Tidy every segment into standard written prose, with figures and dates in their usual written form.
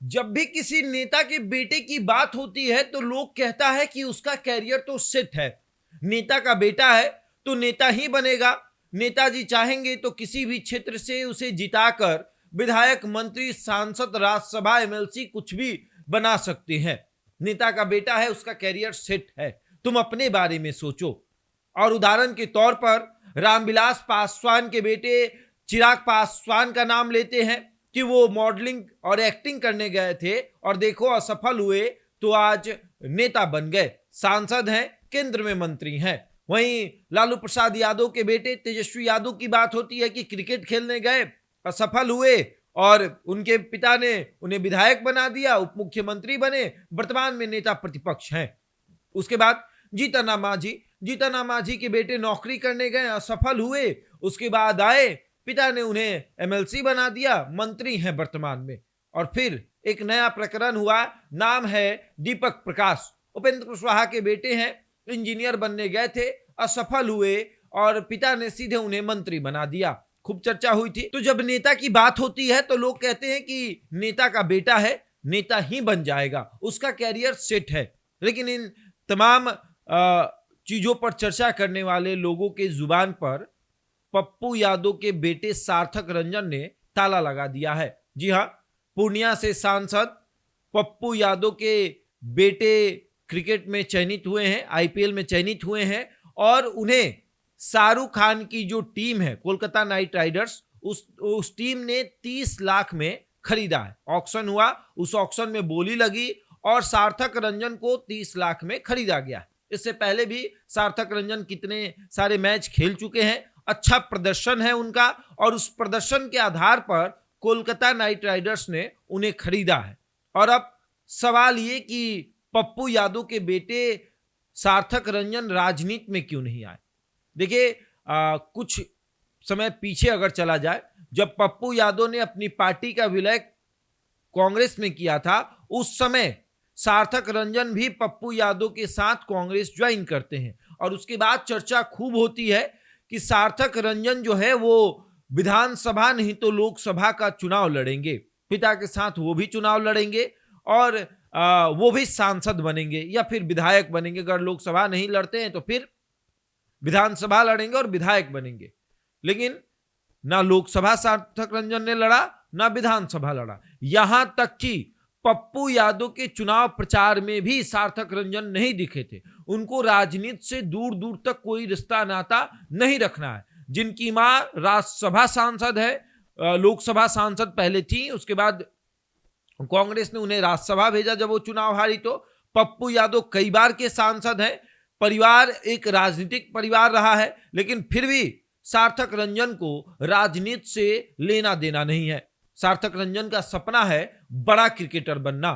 जब भी किसी नेता के बेटे की बात होती है तो लोग कहता है कि उसका कैरियर तो सेट है, नेता का बेटा है तो नेता ही बनेगा। नेताजी चाहेंगे तो किसी भी क्षेत्र से उसे जिताकर विधायक, मंत्री, सांसद, राज्यसभा, एमएलसी कुछ भी बना सकते हैं। नेता का बेटा है, उसका कैरियर सेट है। तुम अपने बारे में सोचो। और उदाहरण के तौर पर रामविलास पासवान के बेटे चिराग पासवान का नाम लेते हैं कि वो मॉडलिंग और एक्टिंग करने गए थे और देखो असफल हुए तो आज नेता बन गए, सांसद हैं, केंद्र में मंत्री हैं। वहीं लालू प्रसाद यादव के बेटे तेजस्वी यादव की बात होती है कि क्रिकेट खेलने गए, असफल हुए और उनके पिता ने उन्हें विधायक बना दिया, उप मुख्यमंत्री बने, वर्तमान में नेता प्रतिपक्ष हैं। उसके बाद जीतन मांझी के बेटे नौकरी करने गए, असफल हुए, उसके बाद आए, पिता ने उन्हें एमएलसी बना दिया, मंत्री हैं वर्तमान में। और फिर एक नया प्रकरण हुआ, नाम है दीपक प्रकाश, उपेंद्र कुशवाहा के बेटे हैं, इंजीनियर बनने गए थे, असफल हुए और पिता ने सीधे उन्हें मंत्री बना दिया। खूब चर्चा हुई थी। तो जब नेता की बात होती है तो लोग कहते हैं कि नेता का बेटा है, नेता ही बन जाएगा, उसका कैरियर सेट है। लेकिन इन तमाम चीजों पर चर्चा करने वाले लोगों के जुबान पर पप्पू यादव के बेटे सार्थक रंजन ने ताला लगा दिया है। जी हां, पूर्णिया से सांसद पप्पू यादव के बेटे क्रिकेट में चयनित हुए हैं, आईपीएल में चयनित हुए हैं और उन्हें शाहरुख खान की जो टीम है कोलकाता नाइट राइडर्स, उस टीम ने 30 लाख में खरीदा है। ऑक्शन हुआ, उस ऑक्शन में बोली लगी और सार्थक रंजन को 30 लाख में खरीदा गया। इससे पहले भी सार्थक रंजन कितने सारे मैच खेल चुके हैं, अच्छा प्रदर्शन है उनका और उस प्रदर्शन के आधार पर कोलकाता नाइट राइडर्स ने उन्हें खरीदा है। और अब सवाल ये कि पप्पू यादव के बेटे सार्थक रंजन राजनीति में क्यों नहीं आए। देखिए, कुछ समय पीछे अगर चला जाए, जब पप्पू यादव ने अपनी पार्टी का विलय कांग्रेस में किया था, उस समय सार्थक रंजन भी पप्पू यादव के साथ कांग्रेस ज्वाइन करते हैं और उसके बाद चर्चा खूब होती है कि सार्थक रंजन जो है वो विधानसभा नहीं तो लोकसभा का चुनाव लड़ेंगे, पिता के साथ वो भी चुनाव लड़ेंगे और वो भी सांसद बनेंगे या फिर विधायक बनेंगे। अगर लोकसभा नहीं लड़ते हैं तो फिर विधानसभा लड़ेंगे और विधायक बनेंगे। लेकिन ना लोकसभा सार्थक रंजन ने लड़ा, ना विधानसभा लड़ा। यहां तक कि पप्पू यादव के चुनाव प्रचार में भी सार्थक रंजन नहीं दिखे थे। उनको राजनीति से दूर दूर तक कोई रिश्ता नाता नहीं रखना है। जिनकी मां राज्यसभा सांसद है, लोकसभा सांसद पहले थी, उसके बाद कांग्रेस ने उन्हें राज्यसभा भेजा जब वो चुनाव हारी। तो पप्पू यादव कई बार के सांसद हैं, परिवार एक राजनीतिक परिवार रहा है, लेकिन फिर भी सार्थक रंजन को राजनीति से लेना देना नहीं है। सार्थक रंजन का सपना है बड़ा क्रिकेटर बनना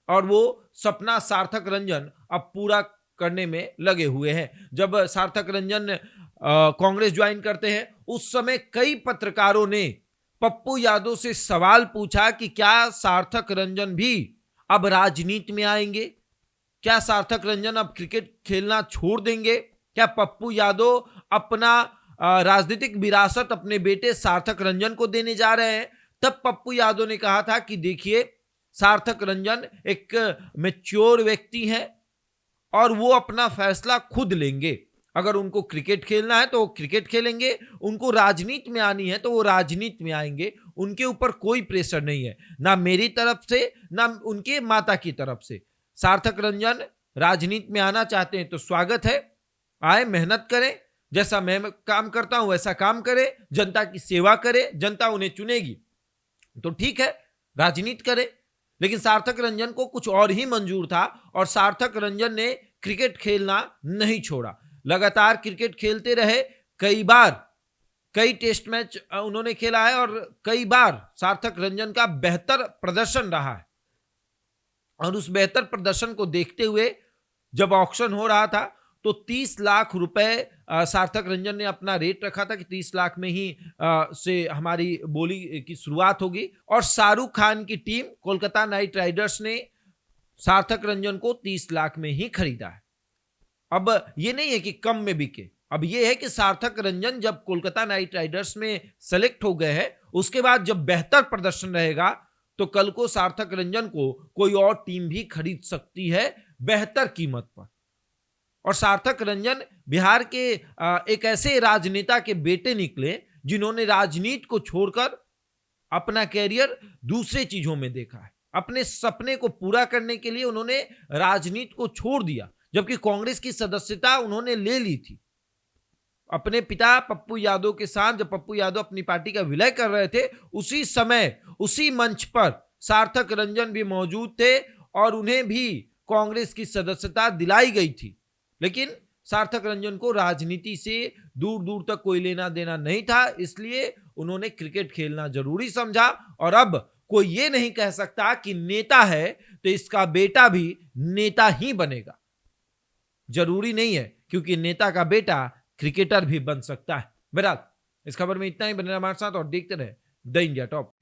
और वो सपना सार्थक रंजन अब पूरा करने में लगे हुए हैं। जब सार्थक रंजन कांग्रेस ज्वाइन करते हैं, उस समय कई पत्रकारों ने पप्पू यादव से सवाल पूछा कि क्या सार्थक रंजन भी अब राजनीति में आएंगे, क्या सार्थक रंजन अब क्रिकेट खेलना छोड़ देंगे, क्या पप्पू यादव अपना राजनीतिक विरासत अपने बेटे सार्थक रंजन को देने जा रहे हैं। तब पप्पू यादव ने कहा था कि देखिए, सार्थक रंजन एक मैच्योर व्यक्ति है और वो अपना फैसला खुद लेंगे। अगर उनको क्रिकेट खेलना है तो वो क्रिकेट खेलेंगे, उनको राजनीति में आनी है तो वो राजनीति में आएंगे। उनके ऊपर कोई प्रेशर नहीं है, ना मेरी तरफ से ना उनके माता की तरफ से। सार्थक रंजन राजनीति में आना चाहते हैं तो स्वागत है, आए, मेहनत करें, जैसा मैं काम करता हूं वैसा काम करें, जनता की सेवा करें, जनता उन्हें चुनेगी तो ठीक है, राजनीति करें। लेकिन सार्थक रंजन को कुछ और ही मंजूर था और सार्थक रंजन ने क्रिकेट खेलना नहीं छोड़ा, लगातार क्रिकेट खेलते रहे। कई बार कई टेस्ट मैच उन्होंने खेला है और कई बार सार्थक रंजन का बेहतर प्रदर्शन रहा है। और उस बेहतर प्रदर्शन को देखते हुए जब ऑक्शन हो रहा था तो 30 लाख रुपए सार्थक रंजन ने अपना रेट रखा था कि 30 लाख में ही से हमारी बोली की शुरुआत होगी। और शाहरुख खान की टीम कोलकाता नाइट राइडर्स ने सार्थक रंजन को 30 लाख में ही खरीदा है। अब ये नहीं है कि कम में बिके, अब ये है कि सार्थक रंजन जब कोलकाता नाइट राइडर्स में सेलेक्ट हो गए हैं, उसके बाद जब बेहतर प्रदर्शन रहेगा तो कल को सार्थक रंजन को कोई और टीम भी खरीद सकती है बेहतर कीमत पर। और सार्थक रंजन बिहार के एक ऐसे राजनेता के बेटे निकले जिन्होंने राजनीति को छोड़कर अपना कैरियर दूसरे चीजों में देखा है। अपने सपने को पूरा करने के लिए उन्होंने राजनीति को छोड़ दिया, जबकि कांग्रेस की सदस्यता उन्होंने ले ली थी। अपने पिता पप्पू यादव के साथ जब पप्पू यादव अपनी पार्टी का विलय कर रहे थे, उसी समय उसी मंच पर सार्थक रंजन भी मौजूद थे और उन्हें भी कांग्रेस की सदस्यता दिलाई गई थी। लेकिन सार्थक रंजन को राजनीति से दूर दूर तक कोई लेना देना नहीं था, इसलिए उन्होंने क्रिकेट खेलना जरूरी समझा। और अब कोई ये नहीं कह सकता कि नेता है तो इसका बेटा भी नेता ही बनेगा। जरूरी नहीं है, क्योंकि नेता का बेटा क्रिकेटर भी बन सकता है। बहरहाल इस खबर में इतना ही। बने रहिए हमारे साथ और देखते रहे द इंडिया टॉप।